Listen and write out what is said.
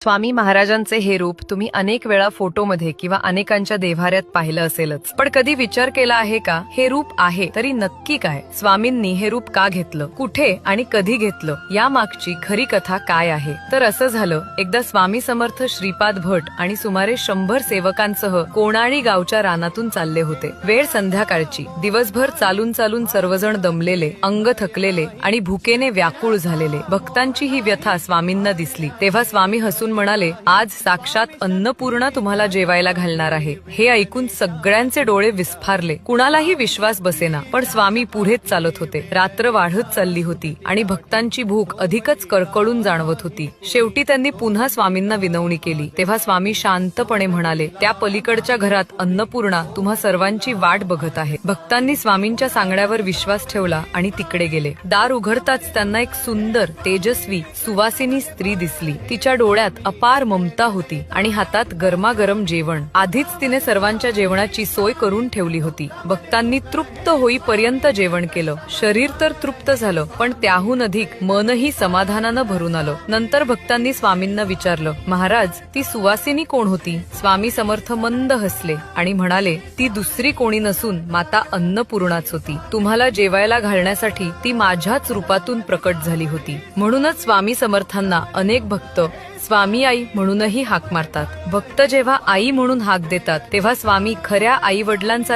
स्वामी महाराजांचे हे रूप तुम्ही अनेक वेळा फोटोमध्ये किंवा अनेकांच्या देव्हाऱ्यात पाहिलं असेलच, पण कधी विचार केला आहे का हे रूप आहे तरी नक्की काय? स्वामींनी हे रूप का घेतलं, कुठे आणि कधी घेतलं, या मागची खरी कथा काय आहे? तर असं झालं, एकदा स्वामी समर्थ श्रीपाद भट आणि सुमारे 100 सेवकांसह कोणाळी गावच्या रानातून चालले होते. वेळ संध्याकाळची. दिवसभर चालून चालून सर्वजण दमलेले, अंग थकलेले आणि भुकेने व्याकुळ झालेले. भक्तांची ही व्यथा स्वामींना दिसली. तेव्हा स्वामी हसून म्हणाले, आज साक्षात अन्नपूर्णा तुम्हाला जेवायला घालणार आहे. हे ऐकून सगळ्यांचे डोळे विस्फारले. कुणालाही विश्वास बसेना, पण स्वामी पुढेच चालत होते. रात्र वाढत चालली होती आणि भक्तांची भूक अधिकच कळकळून जाणवत होती. शेवटी त्यांनी पुन्हा स्वामींना विनवणी केली. तेव्हा स्वामी शांतपणे म्हणाले, त्या पलीकडच्या घरात अन्नपूर्णा तुम्हा सर्वांची वाट बघत आहे. भक्तांनी स्वामींच्या सांगण्यावर विश्वास ठेवला आणि तिकडे गेले. दार उघडताच त्यांना एक सुंदर, तेजस्वी, सुवासिनी स्त्री दिसली. तिच्या डोळ्यात अपार ममता होती आणि हातात गरमागरम जेवण. आधीच तिने सर्वांच्या जेवणाची सोय करून ठेवली होती. भक्तांनी तृप्त होईपर्यंत जेवण केलं. शरीर तर तृप्त झालं, पण त्याहून अधिक मनही समाधानानं भरून आलं. नंतर भक्तांनी स्वामींना विचारलं, महाराज, ती सुवासिनी कोण होती? स्वामी समर्थ मंद हसले आणि म्हणाले, ती दुसरी कोणी नसून माता अन्नपूर्णाच होती. तुम्हाला जेवायला घालण्यासाठी ती माझ्याच रूपातून प्रकट झाली होती. म्हणूनच स्वामी समर्थांना अनेक भक्त स्वामी आई म्हणूनही हाक मारतात. भक्त जेव्हा आई म्हणून हाक देतात तेव्हा स्वामी खऱ्या आई वडिलांचा